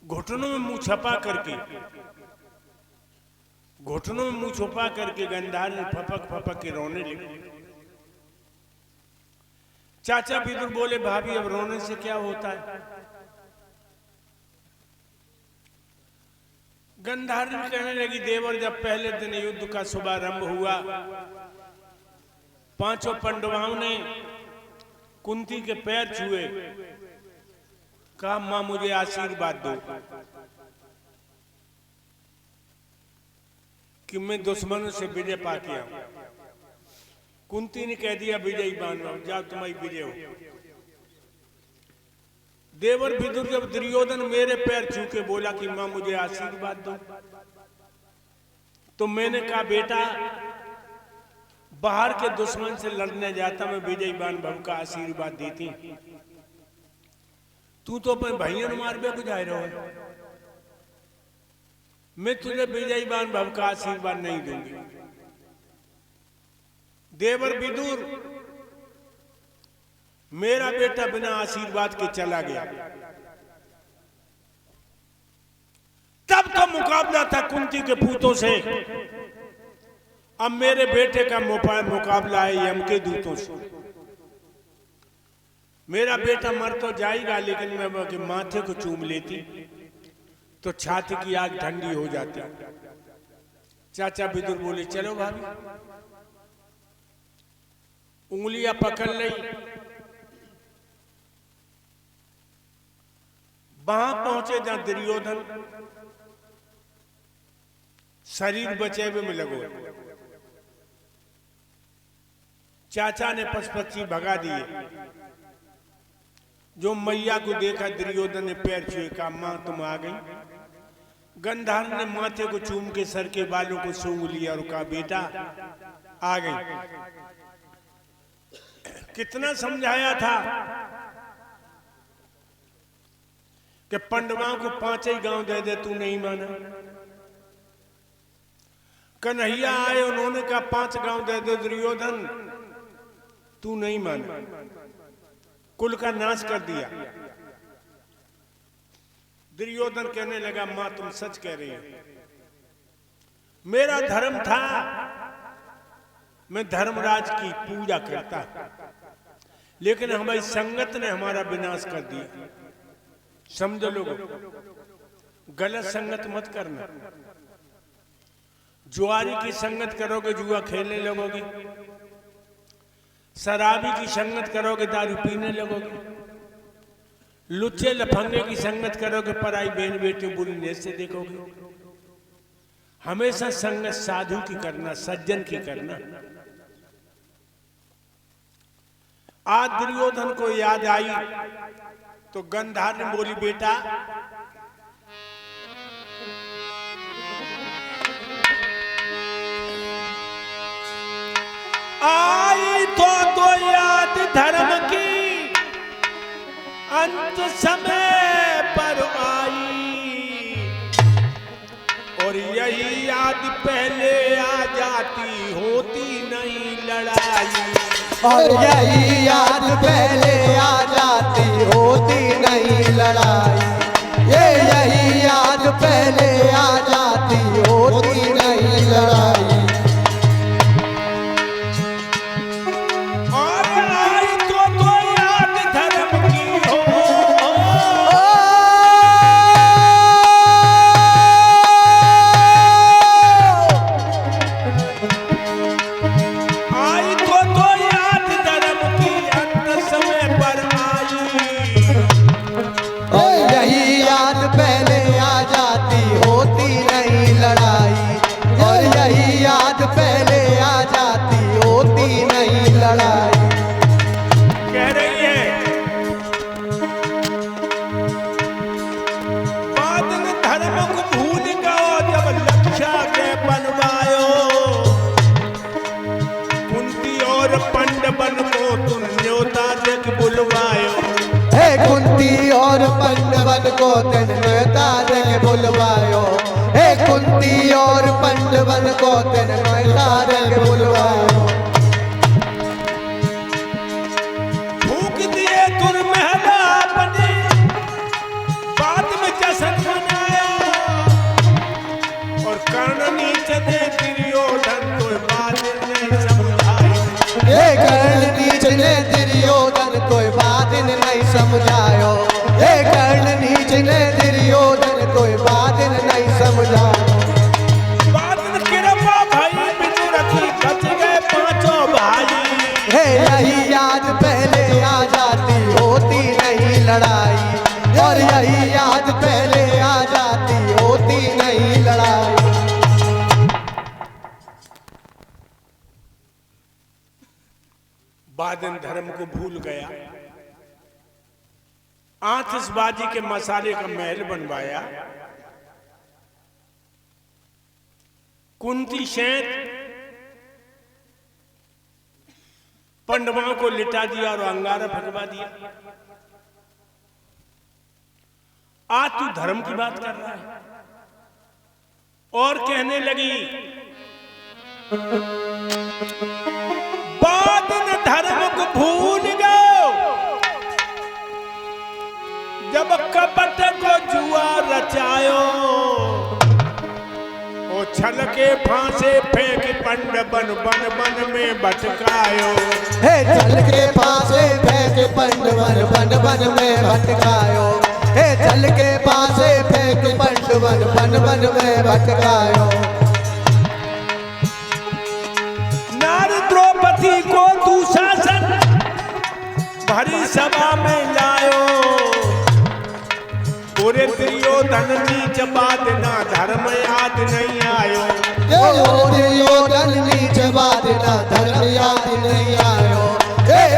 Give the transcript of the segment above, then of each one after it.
घुटनों में मुंह छपा करके, घुटनों में मुंह छुपा करके गंधार फपक फपक के रोने लगे। चाचा विदुर बोले, भाभी अब रोने से क्या होता है? गंधारी कहने लगी, देवर जब पहले दिन युद्ध का शुभारंभ हुआ, पांचों पांडवों ने कुंती के पैर छुए, कहा मां मुझे आशीर्वाद दो कि मैं दुश्मनों से विजय पा के आऊं। कुंती ने कह दिया, विजयी बांधो, जाओ तुम्हारी विजय हो। देवर विदुर जब दुर्योधन मेरे पैर छू के बोला कि मां मुझे आशीर्वाद दो, तो मैंने कहा बेटा बाहर के दुश्मन से लड़ने जाता मैं विजयी बान भव का आशीर्वाद देती, तू तो अपने भाइयों ने मार बे जाए रहो, मैं तुझे विजयी बान भव का आशीर्वाद नहीं दूंगी। देवर विदुर मेरा बेटा बिना आशीर्वाद के चला गया। तब का मुकाबला था कुंती के पूतों से, अब मेरे बेटे का मुकाबला है यम के दूतों से। मेरा बेटा मर तो जाएगा, लेकिन मैं के माथे को चूम लेती तो छाती की आग ठंडी हो जाती। चाचा विदुर बोले, चलो भाभी। उंगलियां पकड़ ली, वहां पहुंचे जहां दुर्योधन शरीर बचे हुए में लगो। चाचा ने पशुपक्षी भगा दिए। जो मैया को देखा दुर्योधन ने पैर छुए, कहा मां तुम आ गई। गंधार ने माथे को चूम के सर के बालों को सूंघ लिया और कहा बेटा आ गई। कितना समझाया था कि पांडवों को 5 ही गांव दे दे, तू नहीं माना। कन्हैया आए, उन्होंने कहा 5 गांव दे दे दुर्योधन, तू नहीं माना, कुल का नाश कर दिया। दुर्योधन कहने लगा मां तुम सच कह रही हो, मेरा धर्म था मैं धर्मराज की पूजा करता, लेकिन हमारी संगत ने हमारा विनाश कर दिया। समझो लोगों, गलत संगत मत करना। जुआरी की संगत करोगे जुआ खेलने लगोगे, शराबी की संगत करोगे दारू पीने लगोगे, लुच्चे लफंगे की संगत करोगे पराई बहन बेटी बुरी से देखोगे। हमेशा संगत साधु की करना, सज्जन की करना। आज दुर्योधन को याद आई तो गंधार ने बोली बेटा आई तो याद धर्म की अंत समय पर आई, और यही याद पहले आ जाती होती नहीं लड़ाई। और यही याद पहले आ जाती होती नहीं लड़ाई। ये यही याद पहले आ जाती होती नहीं लड़ाई। और आई तो याद धर्म की हो, आई तो याद धर्म की अंत समय पर आई। और यही याद पहले आ जाती होती नहीं लड़ाई। और यही याद पहले आ जाती होती नहीं लड़ाई। कह रही है बादल धर्म को भूल गयो जब लक्षा के बनवायो, कुंती और पांडवन को तुम न्योता देख बुलवायो। हे कुंती और पांडवन को तेन न्योता देख बुलवायो। हे कुंती और पांडवन को तेन न्योता देख बुलवायो। फूक दिए तुम महला अपने, बाद में जश्न कृष्ण दुर्योधन कोई बात नहीं समझा। बादल कृपा भाई बिनु रखी बच गए पांचों भाई। हे यही याद पहले आ जाती होती नहीं लड़ाई, और यही याद पहले आ जाती होती नहीं लड़ाई। बादन धर्म को भूल गया, आतिशबाजी के मसाले का महल बनवाया। कुंती शैत पांडवों को लिटा दिया और अंगारा फटवा दिया। आज तू धर्म की बात कर रहा है और कहने लगी बादन धर्म को भूल गए जब कपट को जुआ रचायो। ओ छल के फांसे फेंक पंड बन बन बन में भटकायो। हे छल के फांसे फेंक पंड बन बन बन में भटकायो। हे छल के फांसे फेंक पंड बन बन बन में भटकायो। नारी द्रौपदी को दुशासन भरी सभा में लायो। पूरे दुर्योधन नीच बात ना धर्म याद नहीं आयो। ओ दुर्योधन नीच बात ना धर्म याद नहीं आयो।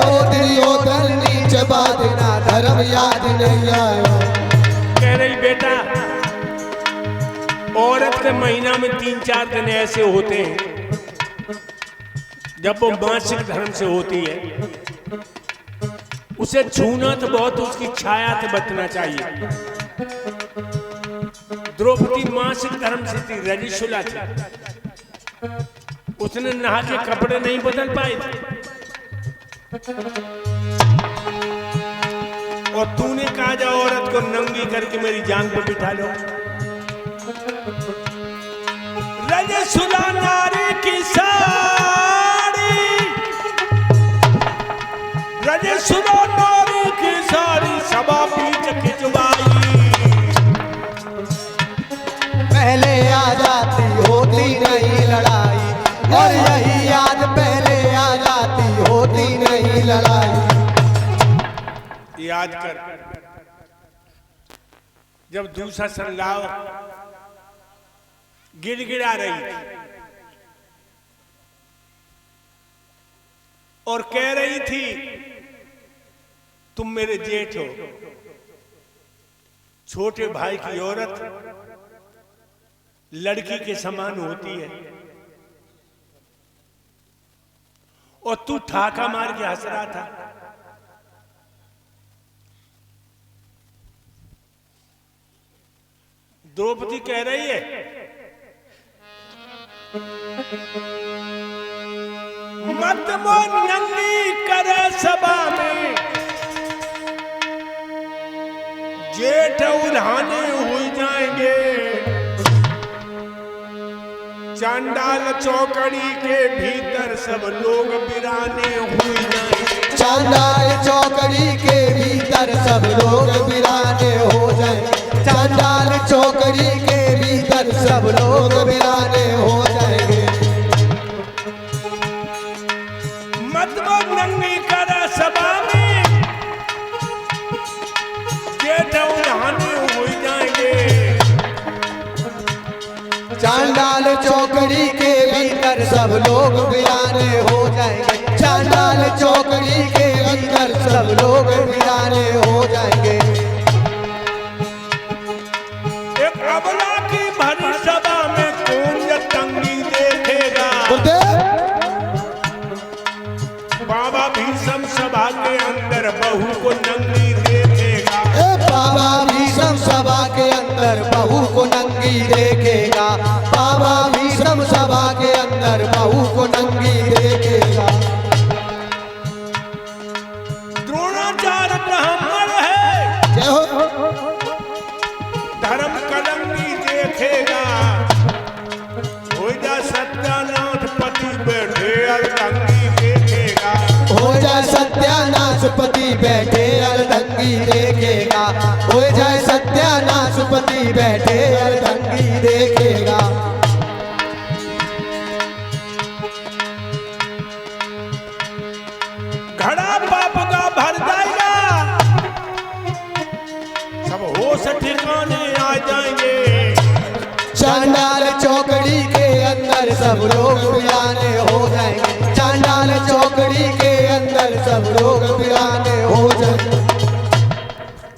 ओ दुर्योधन नीच बात ना धर्म याद नहीं आयो। कह रही बेटा औरत के महीना में 3-4 दिन ऐसे होते हैं जब वो मासिक धर्म से होती है। उसे छूना तो बहुत, उसकी छाया से बचना चाहिए। द्रौपदी मासिक धर्म से थी, रजस्वला थी, उसने नहा के कपड़े नहीं बदल पाए थे। और तूने कहा जा औरत को नंगी करके मेरी जान पे बिठा लो। रजस्वला नारी की साड़ी, रजस्वला नारी की साड़ी सभा पीछ खिंचवाई। पहले आ जाती होती नहीं लड़ाई, और यही याद पहले आ जाती होती नहीं लड़ाई। याद कर जब दूसरा संलाव गिड़गिड़ा रही थी और कह रही थी तुम मेरे जेठ हो। छोटे भाई की औरत लड़की के समान होती है और तू ठाका मार के हंस रहा था। द्रौपदी कह रही है मत वो नंगी करे सभा में, जेठ उल्हाने हो जाएंगे। चांडाल चौकड़ी के भीतर सब लोग बिराने हुए जाएंगे। चांडाल चौकड़ी के भीतर सब लोग बिराने हो जाए। चांडाल चौकड़ी के भीतर सब लोग बिराने हो जाएंगे। मत वो नंगी करा सभा में, जेठ उल्हाने हो जाएंगे। चांडाल चौकड़ी के भीतर सब लोग बिराने हो जाएंगे। चांडाल चौकड़ी के भीतर सब लोग बिराने हो जाएंगे। एक अबला की भरी सभा में कौन तंगी देखेगा। बाबा भीषम सभा के अंदर बहू को नंगी देखेगा। बाबा भीषम सभा के अंदर बहू को नंगी देखेगा। बाबा भीषम सभा के अंदर बहू को नंगी देखेगा। द्रोणाचार्य ब्राह्मण है, जय हो। धर्म कलंगी देखेगा। हो जा सत्यानाथ पति बैठे अर्धंगी देखेगा। हो जाए सत्यानाश पति बैठे अर्धंगी देखेगा। हो जाए सत्या पशुपति बैठे अर्धंगी देखेगा। घड़ा पाप का भर जाएगा, सब होश ठिकाने आ जाएंगे। चांडाल चौकड़ी के अंदर सब लोग बिराने हो जाएंगे। चांडाल चौकड़ी के अंदर सब लोग बिराने हो जाएंगे।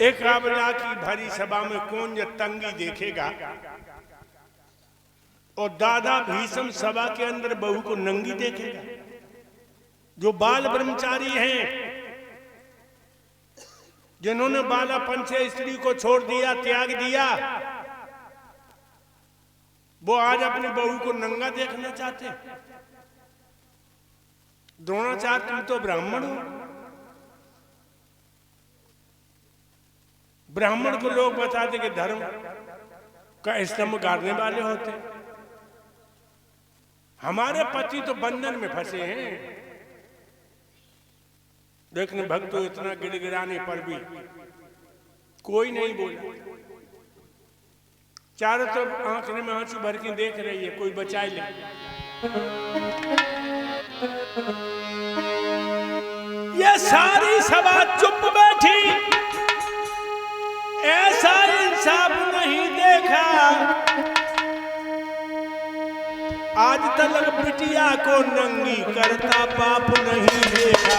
एक रावणा की भरी सभा में कौन ये तंगी देखेगा, और दादा भीष्म सभा के अंदर बहू को नंगी देखेगा। जो बाल ब्रह्मचारी हैं, जिन्होंने बालापन से स्त्री को छोड़ दिया, त्याग दिया, वो आज अपनी बहू को नंगा देखना चाहते हैं। द्रोणाचार्य तुम तो ब्राह्मण हो। ब्राह्मण को लोग बताते कि धर्म का स्तंभ गाड़ने वाले होते। हमारे पति तो बंधन में फंसे हैं। देखने भक्त तो इतना गिड़गिड़ाने पर भी कोई नहीं बोला। चारों तरफ आंखों में आंसू भर के देख रही है, कोई बचाए ले। ये सारी सभा चुप बैठी, ऐसा इंसाफ नहीं देखा। आज तलक बिटिया को नंगी करता बाप नहीं देखा।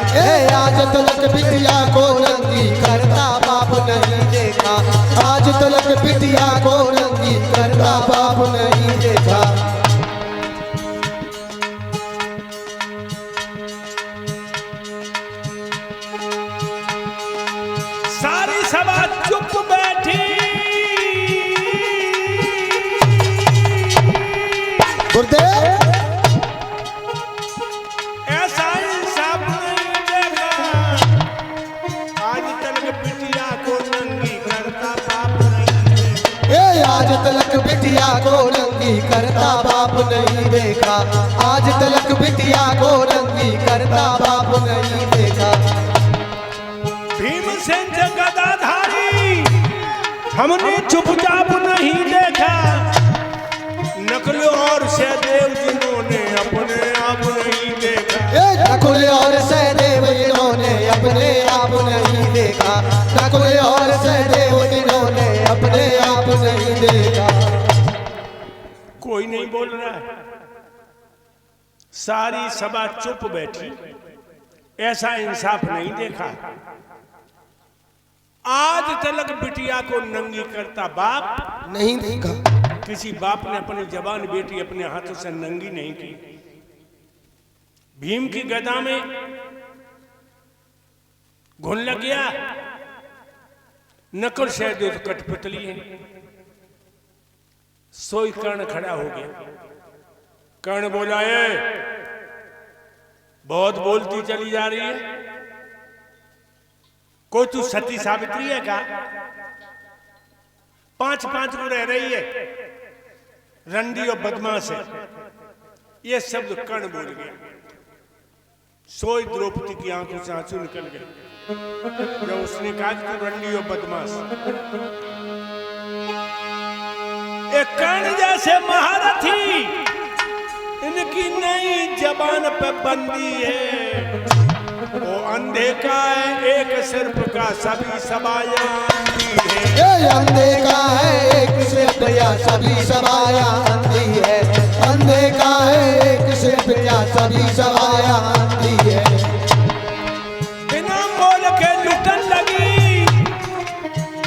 आज तलक बिटिया को नंगी करता बाप नहीं देखा। आज तलक बिटिया को नंगी करता बाप नहीं देखा। सारी सभा चुप बैठी। गुरुदेव ऐसा इंसाफ नहीं देखा। आज तलक बिटिया को नंगी करता बाप नहीं देखा। आज तलक बिटिया को नंगी करता बाप नहीं देखा। आज तलक बिटिया को नंगी करता बाप नहीं देखा। भीमसेन से गदाधारी हमने चुपचाप नहीं देखा। नकुल और सहदेव जिन्होंने अपने आप नहीं देखा। नकुल और सहदेव जिन्होंने अपने आप नहीं देखा। नकुल और सहदेव जिन्होंने अपने आप नहीं देखा। कोई नहीं बोल रहा है। सारी सभा चुप बैठी, ऐसा इंसाफ नहीं देखा। आज तलक बिटिया को नंगी करता बाप नहीं देखा। किसी बाप ने अपनी जवान बेटी अपने हाथों से नंगी नहीं की। भीम की गदा में घुन लग गया। नकुल सहदेव तो कठपुतली है। सोई कर्ण खड़ा हो गया। कर्ण बोला, बहुत बोलती चली जा रही है। कोई तू सती सावित्री है क्या? 5-5 को रह रही है, रंडी और बदमाश है। ये शब्द कर्ण बोल गया। सोई द्रौपदी की आंखों से आंसू निकल गए जब उसने कहा कि तू रंडी और बदमाश। एक कर्ण जैसे महारथी, इनकी नई जबान पे बंदी है। वो अंधे का है एक सिर्फ का सभी सबाया अंधी है। ये अंधे का है एक सिर्फ या सभी सबाया अंधी है। अंधे का है एक सिर्फ या सभी सबाया अंधी है। बिना बोल के लुटन लगी,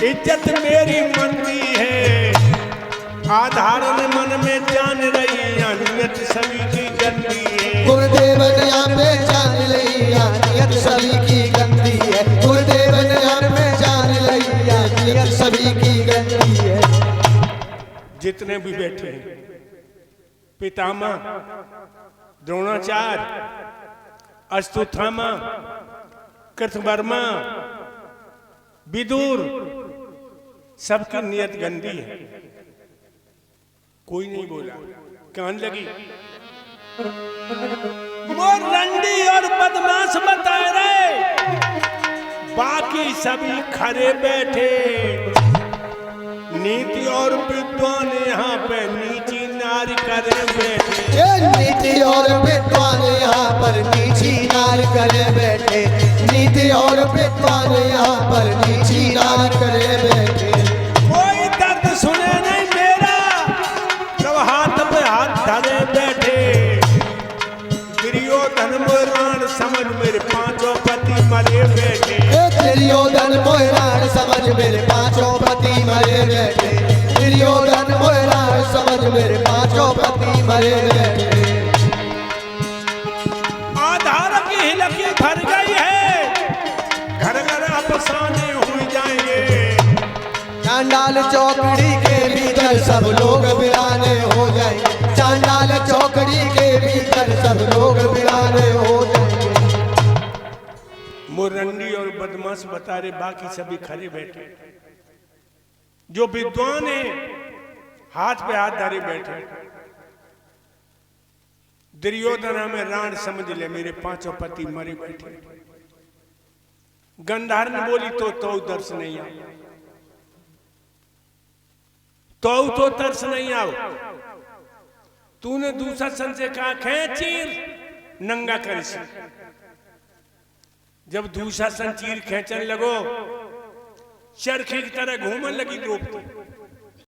इज्जत मेरी मंदी है। आधारण मन में जान रही नियत सभी की गंदी है। गुरुदेव ने यहाँ पे जान ली नियत सभी की गंदी है। गुरुदेव ने यहाँ पे जान ली नियत सभी की गंदी है। जितने भी बैठे हैं, पितामह, द्रोणाचार्य, अश्वत्थामा, कृतवर्मा, विदुर, सबकी नियत गंदी है। कोई नहीं बोला। कान लगी। वो रंडी और बदमाश बता रहे, बाकी सभी खड़े बैठे। नीत विद्वान यहाँ पे नीची नार करे बैठे। ये नीति और विद्वान यहाँ पर नीची नार करे बैठे, नीति और विद्वान यहाँ पर नीची नार करे बैठे। कोई दर्द सुने नहीं मेरा, सब हाथ पे हाथ धरे बैठे। दुर्योधन मोरान समझ मेरे पांचों पति मरे बैठे। दुर्योधन मोहरान समझ मेरे पांचों पति मरे बैठे, दुर्योधन मोहरान समझ मेरे पांचों पति मरे बैठे। आधार की हिलकी भर गई है, घर घर अफसाने हुई जाएंगे। चांडाल चौकड़ी के भीतर सब लोग वीराने हो जाएंगे, चांडाल चौकड़ी के भीतर सब लोग वीराने हो जाएंगे। मुरंडी और बदमाश बता रहे, बाकी सभी खड़े बैठे। जो विद्वान है हाथ पे हाथ धरे बैठे। दुर्योधन हमें राण समझ ले, मेरे पांचों पति मरे बैठे। गंधार ने बोली तो दर्श नहीं आओ, तो तरस नहीं आओ। तूने दूसरा सन से कहा खेचीर नंगा कर से। जब दूसरा सन चीर खेचने लगो, चरखे की तरह घूमने लगी द्रौपदी।